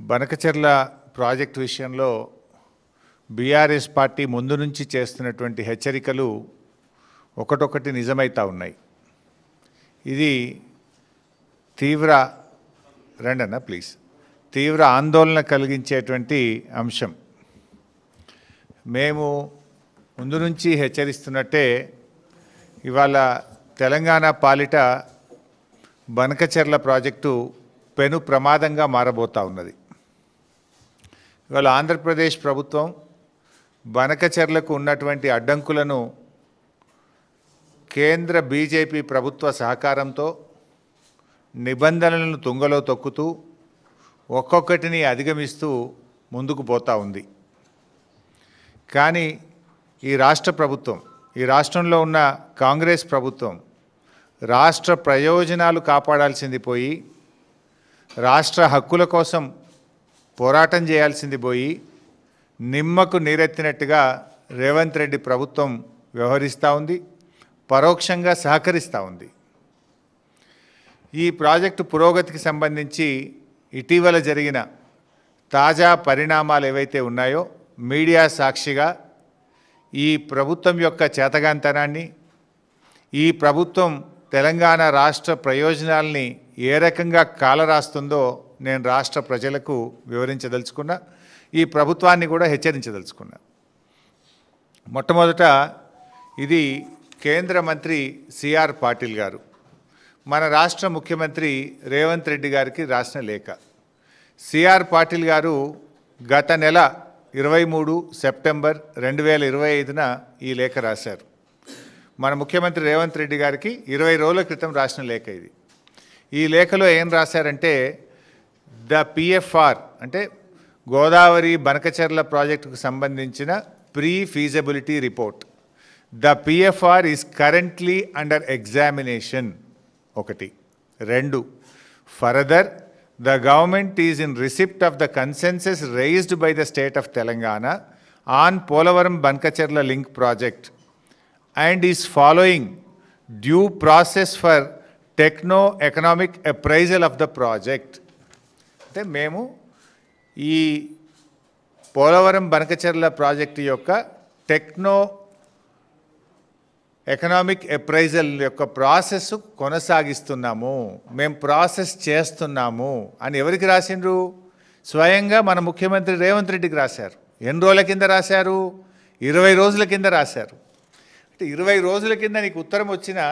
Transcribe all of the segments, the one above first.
Banakacherla project విషయంలో BRS party ముందు నుంచి చేస్తున్నటువంటి హెచ్చరికలు ఒకటొకటి నిజమైతా ఉన్నాయి. ఇది తీవ్ర ఆందోళన కలిగించేటువంటి అంశం. మేము ముందు నుంచి హెచ్చరిస్తున్నట్టే ఇవాళ తెలంగాణ పాలిట బనకచెర్ల ప్రాజెక్టు పెను ప్రమాదంగా మారబోతా ఉన్నది. ఇవాళ ఆంధ్రప్రదేశ్ ప్రభుత్వం బనకచెర్లకు ఉన్నటువంటి అడ్డంకులను కేంద్ర బీజేపీ ప్రభుత్వ సహకారంతో నిబంధనలను తుంగలో తొక్కుతూ ఒక్కొక్కటిని అధిగమిస్తూ ముందుకు పోతా ఉంది. కానీ ఈ రాష్ట్రంలో ఉన్న కాంగ్రెస్ ప్రభుత్వం రాష్ట్ర ప్రయోజనాలు కాపాడాల్సింది పోయి, రాష్ట్ర హక్కుల కోసం పోరాటం చేయాల్సింది పోయి, నిమ్మకు నీరెత్తినట్టుగా రేవంత్ రెడ్డి ప్రభుత్వం వ్యవహరిస్తూ ఉంది, పరోక్షంగా సహకరిస్తూ ఉంది. ఈ ప్రాజెక్టు పురోగతికి సంబంధించి ఇటీవల జరిగిన తాజా పరిణామాలు ఏవైతే ఉన్నాయో మీడియా సాక్షిగా ఈ ప్రభుత్వం యొక్క చేతగాంతనాన్ని, ఈ ప్రభుత్వం తెలంగాణ రాష్ట్ర ప్రయోజనాల్ని ఏ రకంగా కాలరాస్తుందో నేను రాష్ట్ర ప్రజలకు వివరించదలుచుకున్నా, ఈ ప్రభుత్వాన్ని కూడా హెచ్చరించదలుచుకున్నా. మొట్టమొదట ఇది కేంద్ర మంత్రి సిఆర్ పాటిల్ గారు మన రాష్ట్ర ముఖ్యమంత్రి రేవంత్ రెడ్డి గారికి రాసిన లేఖ. సిఆర్ పాటిల్ గారు గత నెల 23 సెప్టెంబర్ 2025న ఈ లేఖ రాశారు. మన ముఖ్యమంత్రి రేవంత్ రెడ్డి గారికి 20 రోజుల క్రితం రాసిన లేఖ ఇది. ఈ లేఖలో ఏం రాశారంటే, ద పిఎఫ్ఆర్ అంటే గోదావరి బనకచెర్ల ప్రాజెక్టుకు సంబంధించిన pre feasibility report, the PFR is currently under examination. 1. 2. Further, the government is in receipt of the consensus raised by the state of Telangana on Polavaram Bankacherla link project and is following due process for techno-economic appraisal of the project. అంటే మేము ఈ Polavaram Banakacherla project యొక్క economic appraisal యొక్క process కొనసాగిస్తున్నాము, మేము process చేస్తున్నాము అని ఎవరికి రాసిండ్రు? స్వయంగా మన ముఖ్యమంత్రి రేవంత్ రెడ్డికి రాశారు. ఎన్ని రోజుల కింద రాశారు? 20 రోజుల కింద రాశారు. అంటే 20 రోజుల కింద నీకు ఉత్తరం వచ్చినా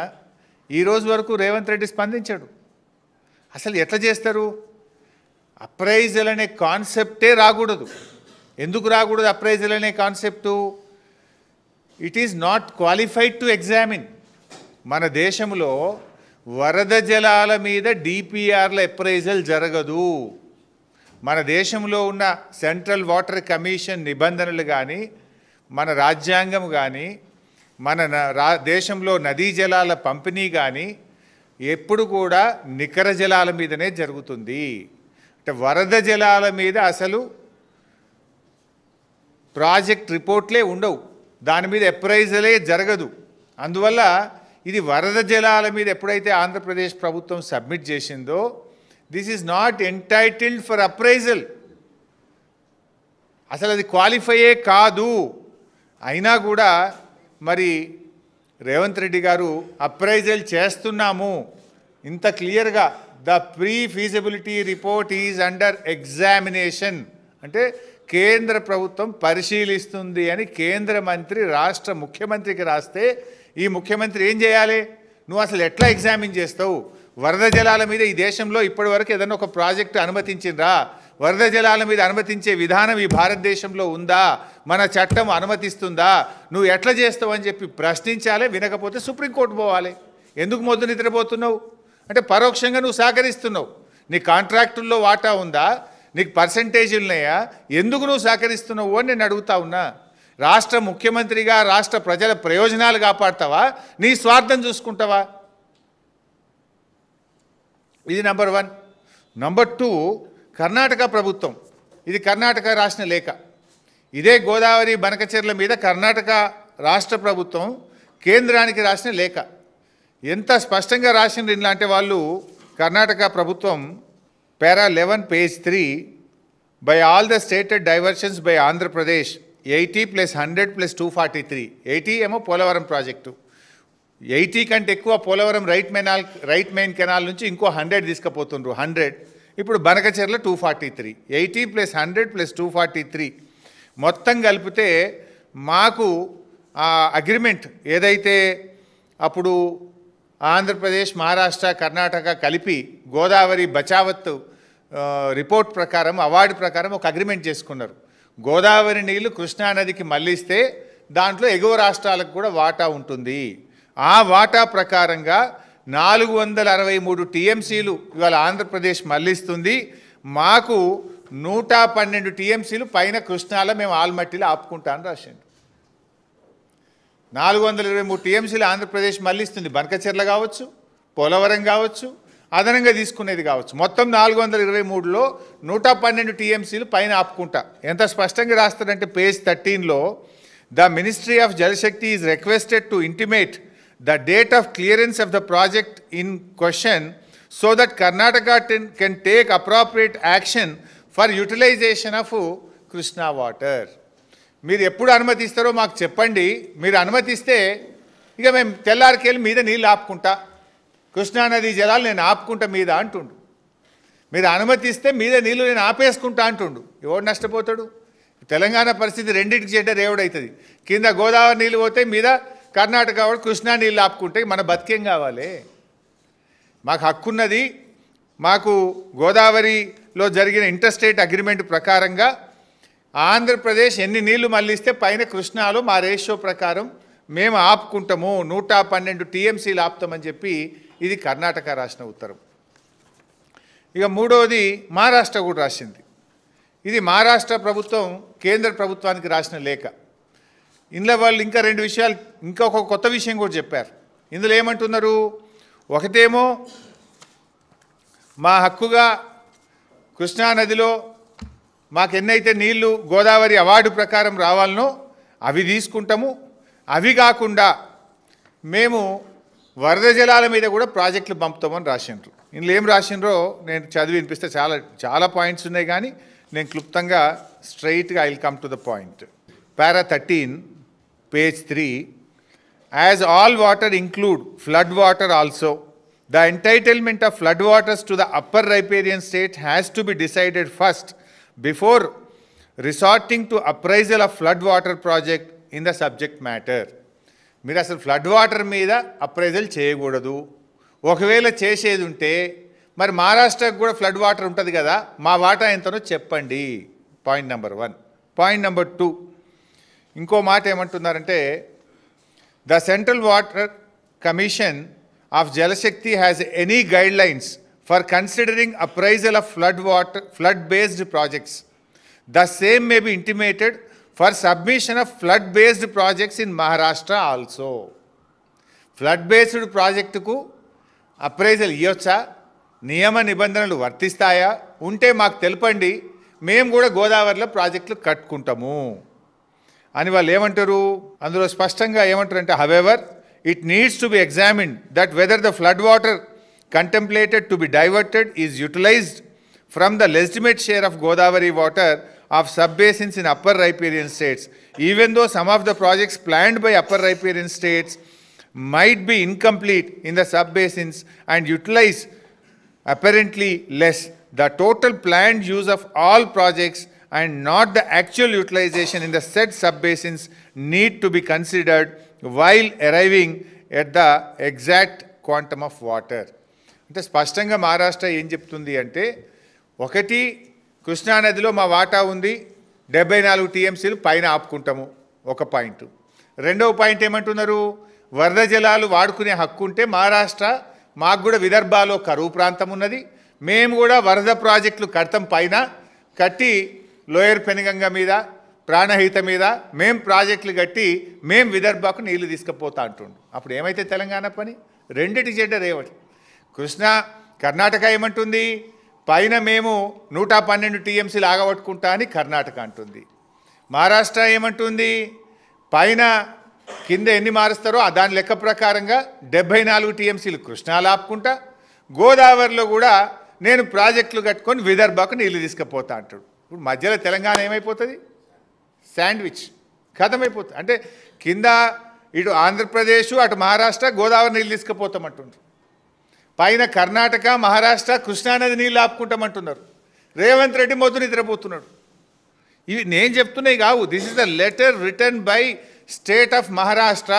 ఈ రోజు వరకు రేవంత్ రెడ్డి స్పందించాడు. అసలు ఎట్లా చేస్తారు? అప్రైజల్ అనే కాన్సెప్టే రాకూడదు. ఎందుకు రాకూడదు అప్రైజల్ అనే concept? It is not qualified to examine. మన దేశంలో వరద జలాల మీద డిపిఆర్ల అప్రైజల్ జరగదు. మన దేశంలో ఉన్న సెంట్రల్ వాటర్ కమిషన్ నిబంధనలు కానీ, మన రాజ్యాంగం కానీ, మన దేశంలో నదీ జలాల పంపిణీ కానీ ఎప్పుడు కూడా నికర జలాల మీదనే జరుగుతుంది. అంటే వరద జలాల మీద అసలు ప్రాజెక్ట్ రిపోర్ట్లే ఉండవు, దాని మీద అప్రైజలే జరగదు. అందువల్ల ఇది వరద జలాల మీద ఎప్పుడైతే ఆంధ్రప్రదేశ్ ప్రభుత్వం సబ్మిట్ చేసిందో, this is not entitled for appraisal. అసలు అది క్వాలిఫైయే కాదు. అయినా కూడా మరి రేవంత్ రెడ్డి గారు అప్రైజల్ చేస్తున్నాము ఇంత క్లియర్గా, the pre feasibility report is under examination అంటే కేంద్ర ప్రభుత్వం పరిశీలిస్తుంది అని కేంద్ర మంత్రి రాష్ట్ర ముఖ్యమంత్రికి రాస్తే ఈ ముఖ్యమంత్రి ఏం చేయాలి? నువ్వు అసలు ఎట్లా ఎగ్జామిన్ చేస్తావు? వరద జలాల మీద ఈ దేశంలో ఇప్పటి వరకు ఏదైనా ఒక ప్రాజెక్టు అనుమతించిండ్రా? వరద జలాల మీద అనుమతించే విధానం ఈ భారతదేశంలో ఉందా? మన చట్టం అనుమతిస్తుందా? నువ్వు ఎట్లా చేస్తావు అని చెప్పి ప్రశ్నించాలి. వినకపోతే సుప్రీంకోర్టు పోవాలి. ఎందుకు మొద్దు నిద్రపోతున్నావు అంటే పరోక్షంగా నువ్వు సహకరిస్తున్నావు. నీ కాంట్రాక్టుల్లో వాటా ఉందా? నీకు పర్సంటేజీలు ఉన్నాయా? ఎందుకు నువ్వు సహకరిస్తున్నావు అని నేను అడుగుతా ఉన్నా. రాష్ట్ర ముఖ్యమంత్రిగా రాష్ట్ర ప్రజల ప్రయోజనాలు కాపాడతావా, నీ స్వార్థం చూసుకుంటావా? ఇది నంబర్ 1. నంబర్ 2, కర్ణాటక ప్రభుత్వం, ఇది కర్ణాటక రాసిన లేఖ. ఇదే గోదావరి బనకచెర్ల మీద కర్ణాటక రాష్ట్ర ప్రభుత్వం కేంద్రానికి రాసిన లేఖ. ఎంత స్పష్టంగా రాసిండ్రు ఇలా అంటే వాళ్ళు కర్ణాటక ప్రభుత్వం పారా 11 page 3 by all the stated diversions by Andhra Pradesh, 80 plus 100 plus 243. 80 ఏమో పోలవరం ప్రాజెక్టు, 80 కంటే ఎక్కువ పోలవరం రైట్ మెయిన్ కెనాల్ నుంచి ఇంకో 100 తీసుకుపోతుండ్రు. 100 ఇప్పుడు బనకచెర్ల 243. 80 ప్లస్ 100 ప్లస్ 243 మొత్తం కలిపితే మాకు ఆ అగ్రిమెంట్ ఏదైతే అప్పుడు ఆంధ్రప్రదేశ్, మహారాష్ట్ర, కర్ణాటక కలిపి గోదావరి బచావత్ రిపోర్ట్ ప్రకారం, అవార్డు ప్రకారం ఒక అగ్రిమెంట్ చేసుకున్నారు. గోదావరి నీళ్లు కృష్ణానదికి మళ్ళిస్తే దాంట్లో ఎగువ రాష్ట్రాలకు కూడా వాటా ఉంటుంది. ఆ వాటా ప్రకారంగా 463 టీఎంసీలు ఇవాళ ఆంధ్రప్రదేశ్ మళ్ళిస్తుంది. మాకు 112 టీఎంసీలు పైన కృష్ణాలో మేము ఆల్మట్టిలో ఆపుకుంటామని రాసిండు. 423 టీఎంసీలు ఆంధ్రప్రదేశ్ మళ్ళిస్తుంది. బనకచెర్ల కావచ్చు, పోలవరం కావచ్చు, అదనంగా తీసుకునేది కావచ్చు. మొత్తం 423లో 112 టీఎంసీలు పైన ఆపుకుంటా. ఎంత స్పష్టంగా రాస్తారంటే page 13లో the ministry of Jal Shakti is requested to intimate the date of clearance of the project in question so that Karnataka can take appropriate action for utilization of Krishna water. మీరు ఎప్పుడు అనుమతిస్తారో మాకు చెప్పండి. మీరు అనుమతిస్తే ఇక మేము తెల్లారికెళ్ళి మీద నీళ్ళు ఆపుకుంటా, కృష్ణానది జలాలు నేను ఆపుకుంటా మీద అంటుండు. మీరు అనుమతిస్తే మీద నీళ్ళు నేను ఆపేసుకుంటా అంటుండు. ఎవడు నష్టపోతాడు? తెలంగాణ పరిస్థితి రెండింటికి చెడ్డ రేవుడవుతుంది. కింద గోదావరి నీళ్ళు పోతే మీద కర్ణాటక వాడు కృష్ణా నీళ్ళు ఆపుకుంటే మన బతికేం కావాలి? మాకు హక్కున్నది. మాకు గోదావరిలో జరిగిన ఇంటర్స్టేట్ అగ్రిమెంట్ ప్రకారంగా ఆంధ్రప్రదేశ్ ఎన్ని నీళ్లు మళ్ళిస్తే పైన కృష్ణాలో మా రేషియో ప్రకారం మేము ఆపుకుంటాము. 112 టీఎంసీలు ఆపుతామని చెప్పి ఇది కర్ణాటక రాసిన ఉత్తరం. ఇక మూడవది మహారాష్ట్ర కూడా రాసింది. ఇది మహారాష్ట్ర ప్రభుత్వం కేంద్ర ప్రభుత్వానికి రాసిన లేఖ. ఇందులో వాళ్ళు ఇంకా రెండు విషయాలు, ఇంకొక కొత్త విషయం కూడా చెప్పారు. ఇందులో ఏమంటున్నారు? ఒకటేమో మా హక్కుగా కృష్ణానదిలో మాకు ఎన్నైతే నీళ్లు గోదావరి అవార్డు ప్రకారం రావాలనో అవి తీసుకుంటాము. అవి కాకుండా మేము వరద జలాల మీద కూడా ప్రాజెక్టులు పంపుతామని రాసిండ్రు. ఇందులో ఏం రాసిండ్రో నేను చదివి వినిపిస్తే చాలా పాయింట్స్ ఉన్నాయి, కానీ నేను క్లుప్తంగా స్ట్రైట్గా I will come to the point. Para 13 page 3, as all water include flood water also, the entitlement of flood waters to the upper riparian state has to be decided first before resorting to appraisal of flood water project in the subject matter. మీరు అసలు flood water మీద appraisal చేయకూడదు. ఒకవేళ చేసేది ఉంటే మరి మహారాష్ట్రకు కూడా ఫ్లడ్ వాటర్ ఉంటుంది కదా, మా వాటా ఎంతనో చెప్పండి. Point number 1. పాయింట్ నెంబర్ 2, ఇంకో మాట ఏమంటున్నారంటే the central water commission of Jal Shakti has any guidelines for considering appraisal of flood based projects. The same may be intimated for submission of flood based projects in Maharashtra also. ఫ్లడ్ బేస్డ్ ప్రాజెక్టుకు appraisal ఇవ్వచ్చా? నియమ నిబంధనలు వర్తిస్తాయా? ఉంటే మాకు తెలపండి, మేము కూడా గోదావరిలో ప్రాజెక్టులు కట్టుకుంటాము అని వాళ్ళు ఏమంటారు. అందులో స్పష్టంగా ఏమంటారంటే however it needs to be examined that whether the flood water contemplated to be diverted is utilized from the legitimate share of Godavari water of sub basins in upper riparian states, even though some of the projects planned by upper riparian states might be incomplete in the sub basins and utilize apparently less. The total planned use of all projects and not the actual utilization in the said sub basins need to be considered while arriving at the exact quantum of water. అంటే స్పష్టంగా మహారాష్ట్ర ఏం చెప్తుంది అంటే, ఒకటి కృష్ణానదిలో మా వాటా ఉంది 74 టీఎంసీలు పైన ఆపుకుంటాము, ఒక పాయింట్. రెండవ పాయింట్ ఏమంటున్నారు, వరద జలాలు వాడుకునే హక్కు ఉంటే మహారాష్ట్ర మాకు కూడా విదర్భాలో కరువు ప్రాంతం ఉన్నది, మేము కూడా వరద ప్రాజెక్టులు కడతాం, పైన కట్టి లోయర్ పెనుగంగ మీద ప్రాణహిత మీద మేం ప్రాజెక్టులు కట్టి మేం విదర్భకు నీళ్లు తీసుకుపోతా అంటుండు. అప్పుడు ఏమైతే తెలంగాణ పని? రెండిటి చెడ్డ రేవటి. కర్ణాటక ఏమంటుంది, పైన మేము 112 టీఎంసీలు ఆగబట్టుకుంటా అని కర్ణాటక అంటుంది. మహారాష్ట్ర ఏమంటుంది, పైన కింద ఎన్ని మారుస్తారో దాని లెక్క ప్రకారంగా 74 టీఎంసీలు కృష్ణాలు ఆపుకుంటా, గోదావరిలో కూడా నేను ప్రాజెక్టులు కట్టుకొని విదర్భకు నీళ్లు తీసుకుపోతా అంటాడు. ఇప్పుడు మధ్యలో తెలంగాణ ఏమైపోతుంది? శాండ్విచ్ ఖతమైపోతుంది. అంటే కింద ఇటు ఆంధ్రప్రదేశ్ అటు మహారాష్ట్ర గోదావరి నీళ్ళు తీసుకుపోతామంటున్నారు, పైన కర్ణాటక మహారాష్ట్ర కృష్ణానది నీళ్ళు ఆపుకుంటామంటున్నారు. రేవంత్ రెడ్డి మొద్దు నిద్రపోతున్నాడు. ఇవి నేను చెప్తున్నాయి కావు. This is the letter written by state of Maharashtra,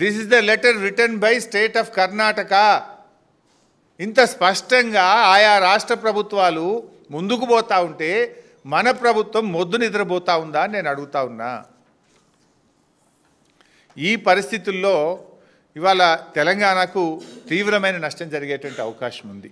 this is the letter written by state of Karnataka. ఇంత స్పష్టంగా ఆయా రాష్ట్ర ప్రభుత్వాలు ముందుకు పోతా ఉంటే మన ప్రభుత్వం మొద్దు నిద్రపోతా ఉందా అని నేను అడుగుతా ఉన్నా. ఈ పరిస్థితుల్లో ఇవాళ తెలంగాణకు తీవ్రమైన నష్టం జరిగేటువంటి అవకాశం ఉంది.